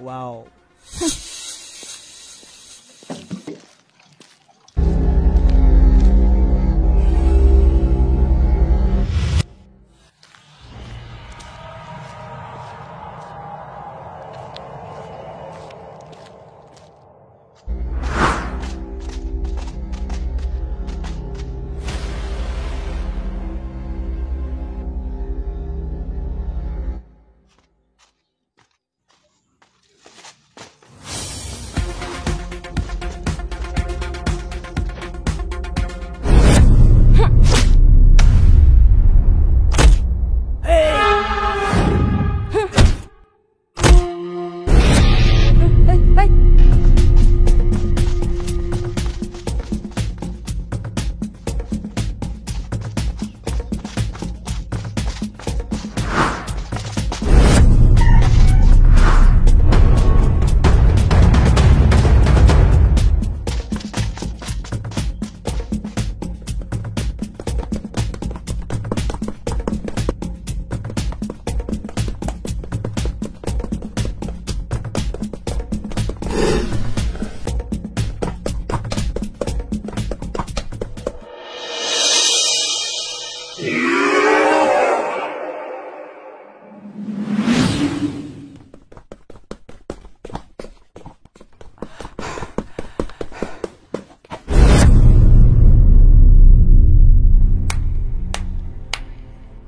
Wow.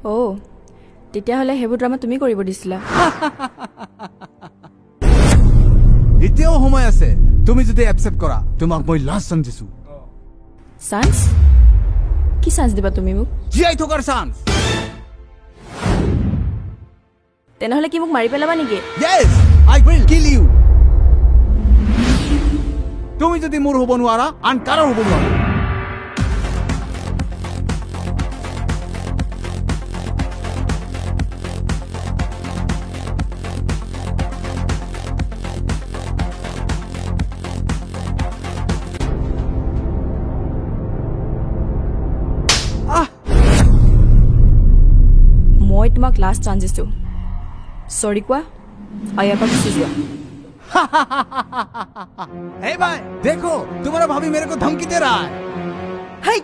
Oh, তেতিয়াহলে হেবু drama তুমি কৰিব দিছিলা এতিয়াও সময় আছে তুমি যদি একসেপ্ট কৰা তোমাক মই লাষ্ট চান্স দিছো চান্স কি চান্স দিবা তুমি মোক জিয়াই থকাৰ চান্স তেনেহলে কি মোক মাৰি পেলাবা নেকি yes I will kill you তুমি যদি মোৰ হ'ব নোৱাৰা আন কাৰো হ'ব নোৱাৰা মই তোমাক লাষ্ট চান্স দিছো সৰি কোৱা আয়া পা গুচি যোৱা हे भाई देखो तुम्हारा भाभी मेरे को धमकी दे रहा है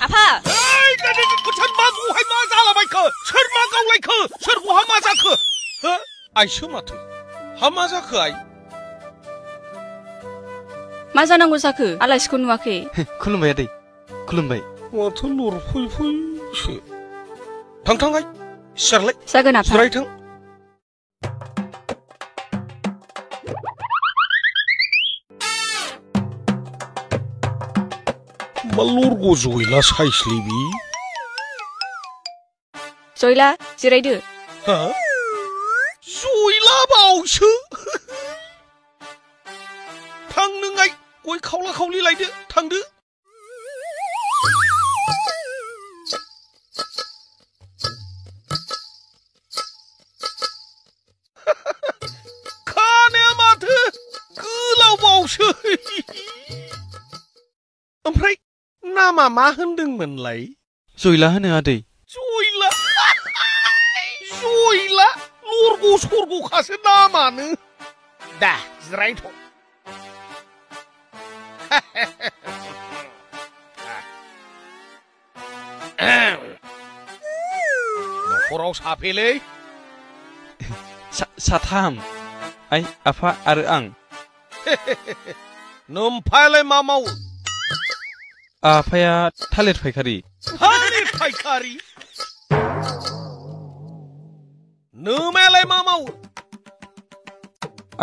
आफा ฉันมากูให้มาซาละไปคือฉันมาเกาไรคือฉันกูหามาซาคือไอ้ชื่อมาถึงหามาซาคือไอ้ मा जानांगौ जाखो आलासिखौ नुवाखै खुलुमबाय आदै खुलुमबाय माथो लुरफैफैसो थांथांहाय सियारलाय जागोन आफा जिरायथों मा लरग' जयला साइसलिबि जयला जिरायदो हा जयला बावसो थां नोंहाय गय खावला खावलि लायदो थांदो खानाया माथो गोलाव बावसो ओमफ्राय नामा मा होनदोंमोनलाय जयला होनो आदै जयला जयला लरग' सरग'खासो नामानो दा जिरायथ' न'खराव साफेलै साथाम आइ आफा आरो आं नोमफायालाय मा मावो आफाया थालिर फायखारि थालिर फायखारि नोमायालाय मा मावो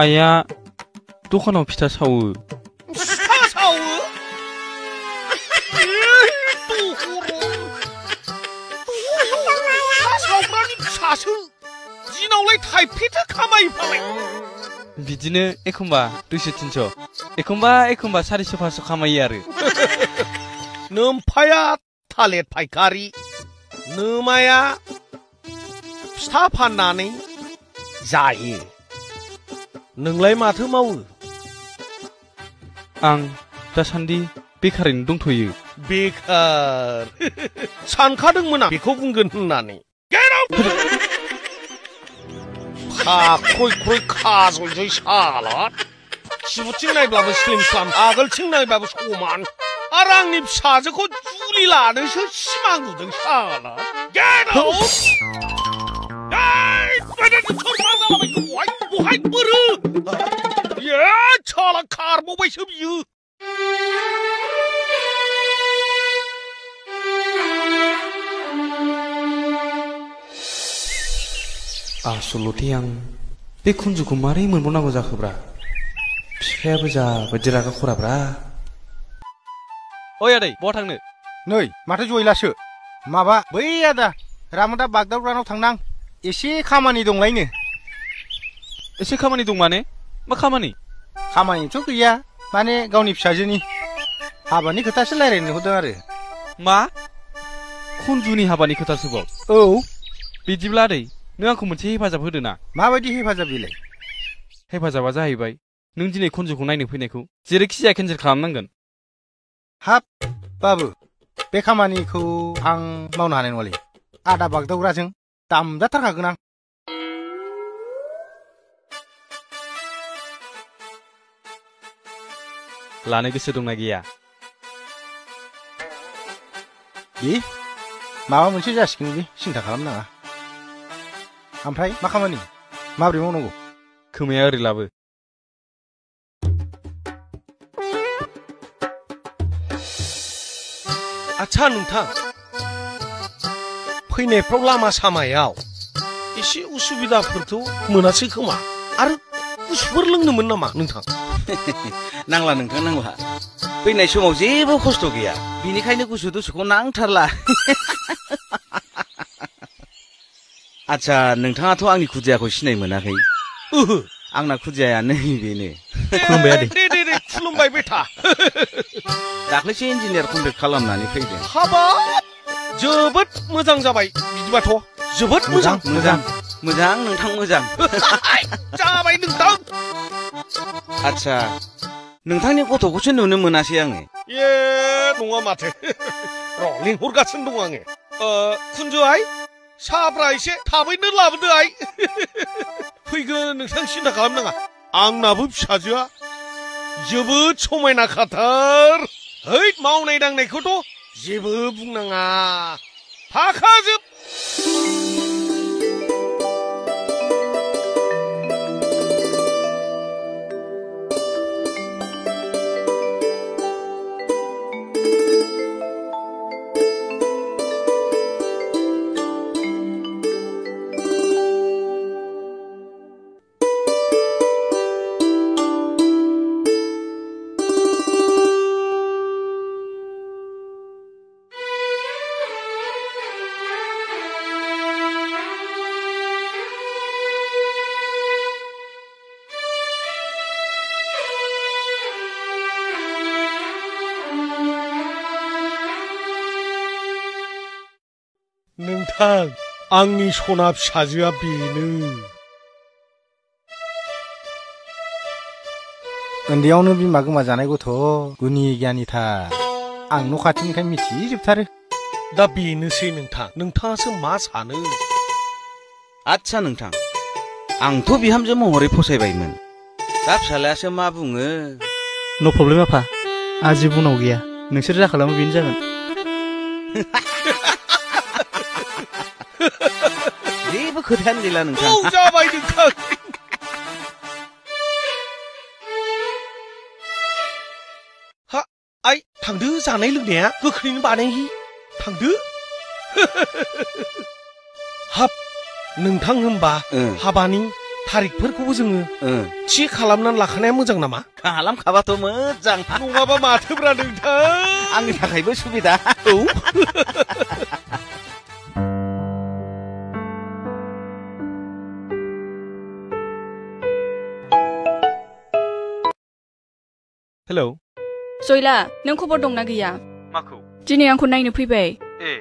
आइया दखानाव फिथा सावो फिथा सावो फिथा सावग्रानि फिसासो दिनावलाय थाइफ्रिथो खामायोफालाय बिदिनो एखमबा 200-300 एखमबा 400-500 खामायो आरो नोमफाया थालिर फायखारि नोमाया फिथा फाननानै जायो नोंलाय माथो मावो आं दासान्दि बेखारैनो दंथ'यो बेखार सानखादोंमोन आं बेखौ बुंगोन होननानै ख्रय ख्रय खाजलजों सालाद खिबुथिं नायब्लाबो स्लिम स्लाम आगोलथिं नायब्लाबो समान आरो आंनि फिसाजोखौ जुलि लानोसो सिमां नुदों सालाद बहाय बोरो साला खारबावबायसो बियो आसलथे आं बे खुनजुखौ मारै मोनबावनांगौ जाखोब्रा बिफायाबो जाबायदि रागा खराब्रा ओइ आदै बहा थांनो नै माथो जयलासो माबा बै आदा रामोदा बागदावग्रानाव थांनां एसे खामानि दंलायनो एसे खामानि दं माने मा खामानि खामानिथ' गैया माने गावनि फिसाजोनि हाबानि खोथासो रायज्लायनो हरदों आरो मा खुनजुनि हाबानि खोथासोबाव औ बिदिब्ला आदै नों आंखौ मोनसे हेफाजाब होदो ना माबायदि हेफाजाब बेलाय हेफाजाबा जाहैबाय नों दिनै खुनजुखौ नायनो फैनायखौ जेरैखि जाया केन्सेल खालामनांगोन हाब बाबु बे खामानिखौ आं मावनो हानाय नङालै आदा बागदावग्राजों दामजाथारखागोन आं लानो गोसो दंना गैया दे माबा मोनसे जासिगोन बे सिन्था खालामनाङा ओमफ्राय मा खामानि माबोरै मावनांगौ खोमाया ओरै लाबो आच्छा नोंथां फैनायफ्राव लामा सामायाव एसे उसुबिदाफोरथ' मोनासै खोमा आरो गुसुफोर लोंनोमोन नामा नोंथां नांला नोंथां नांला फैनाय समाव जेबो खस्थ' गैया बिनिखायनो गुसु दुसुखौ नांथारला आच्छा नोंथाङाथ' आंनि खुदियाखौ सिनाय मोनाखै ओहो आंना खुदियाया नै बेनो खुलुमबाय आदै दे खुलुमबाय बेटा दाख्लैसो इन्जिनियार कमप्लिट खालामनानै फैदों हाबाब जोबोद मोजां जाबाय बिदिबाथ' जोबोद मोजां मोजां मोजां नोंथां मोजां जाबाय नोंथां आच्छा नोंथांनि गथ'खौसो नुनो मोनासै आङो ए नङा माथो र' लिंहरगासिनो दं आङो खुनजु आइ साहाफ्रा एसे थाबैनो लाबोदो आइ फैगोन नोंथां सिन्था खालामनाङा आंनाबो फिसाजोआ जोबोद समायना खाथार है मावनाय दांनायखौथ' जेबो बुंनाङा फाखाजोब नोंथां आंनि सना फिसाजोआ बेनो उन्दैयावनो बिमा गोमाजानाय गथ' गुनि गियानिथार आं न' खाथिनिखाय मिथिजोबथारो दा बेनोसै नोंथाङासो मा सानो आच्छा नोंथां आंथ' बिहामजो महरै फसायबायमोन दा फिसालायासो मा बुङो नो प्रब्लेम आफा आहा जेबो उनाव गैया नोंसोर जा खालामो बेनो जागोन जेबो खोथायानो गैला नोंथां औ जाबाय नोंथां हा आइ थांदो जानाय लोंनाया गोख्रैनो बानायहै थांदो हाब नोंथां होनबा हाबानि थारिखफोरखौबो जोङो थि खालामनानै लाखानाया मोजां नामा खालामखाबाथ' मोजां नङाबा माथोब्रा नोंथां आंनि थाखायबो सुबिदा औ हेलौ जयला नों खबर दंना गैया माखौ दिनै आंखौ नायनो फैबाय ए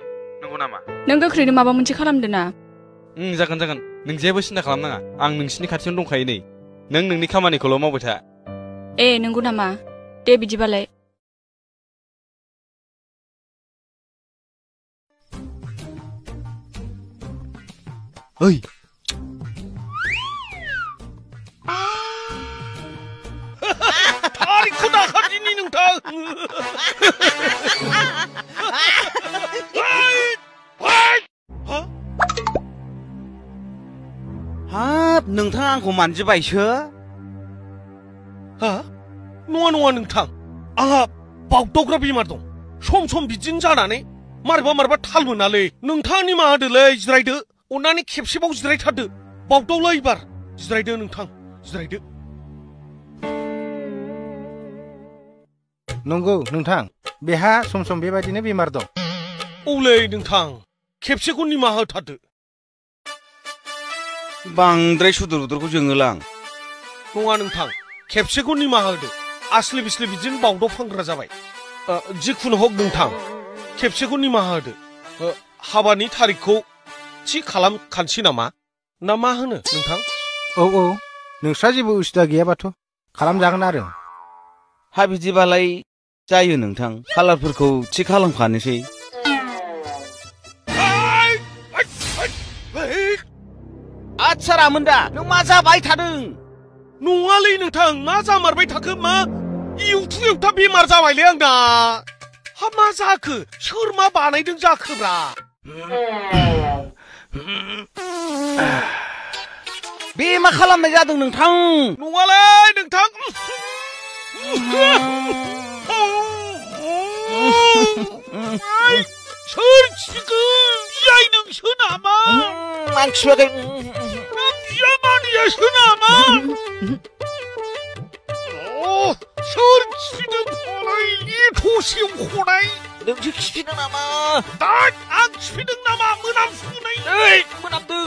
नंगौ नामा नों गोख्रैनो माबा मोनसे खालामदो ना जागोन नों जेबो सिन्था खालामनाङा आं नोंसिनि खाथियावनो दंखायो नै नों नोंनि खामानिखौल' मावबाय था ए नंगौ नामा दे बिदिबालाय ओइ थारिखखौ दाखादिनि नोंथां हाब नोंथाङा आंखौ मानजिबायसो हा नङा नोंथां आंहा बावदावग्रा बेमार दं सम बिदिनो जानानै मारैबा थाल मोनालै नोंथाङा निमाहा होदोलै जिरायदो अन्नानै खेबसेबाव जिरायथारदो बावदावला एबार जिरायदो नोंथां जिरायदो नंगौ नोंथां बेहा सम बेबायदिनो बेमार दं औलै नोंथां खेबसेखौ निमाहा होथारदो बांद्राय सुदुरखौ जोङोलां नङा नोंथां खेबसेखौ निमाहा होदो आस्ले बिस्ले बिदिनो बावदावफ्लांग्रा जाबाय जिखुनु हक नोंथां खेबसेखौ निमाहा होदो हाबानि थारिखखौ थि खालामखानोसै नामा ना मा होनो नोंथां औ नोंस्रा जेबो उसुबिदा गैयाबाथ' खालामजागोन आरो हा बिदिबालाय जायो नोंथां खालारफोरखौ थि खालामखानोसै आच्छा रामोनदा नों मा जाबाय थादों नङालै नोंथां मा जामारबाय थाखो मा एवथा बेमार जाबायलै आंना हा मा जाखो सोर मा बानायदों जाखोब्रा बे मा खालामनाय जादों नोंथां नङालै नोंथां सोर खिगोन बियाय नोंसो नामा आं खिवाखै बियामानियासो नामा सोर खिफिदों फालाय एथ' सेवख'नाय नोंसो खिफिदों नामा दा आं खिफिदों नामा मोनामसुनाय मोनामदों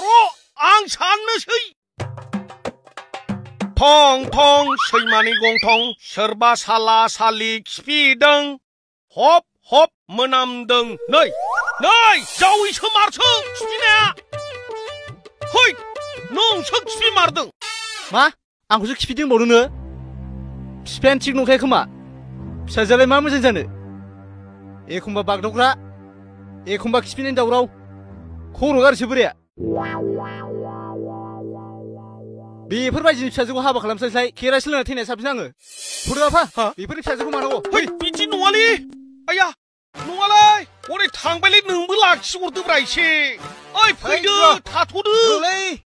र' आं साननोसै थं सैमानि गंथं सोरबा साला सालि खिफिदों हप मोनामदों नै जावैसो मारसो खिफिनाया है नोंसो खिफिमारदों मा आंखौसो खिफिदों होनबावदोंनो खिफियानो थिग नंखाया खोमा फिसाजोआलाय मा मोजां जानो एखमबा बागदावग्रा एखमबा खिफिनायनि दावराव खर' गारसो बोराया बेफोरबायदिनि फिसाजोखौ हाबा खालामस्लायस्लाय केरासिन लोंना थैनाया साबसिन आङो फुदो आफा बेफोरनि फिसाजोखौ मानांगौ बिदि नङालै आया नङालै हरै थांबायलै नोंबो लाखिहरदोब्रा एसे ओइ फैदो थाथ'दो लै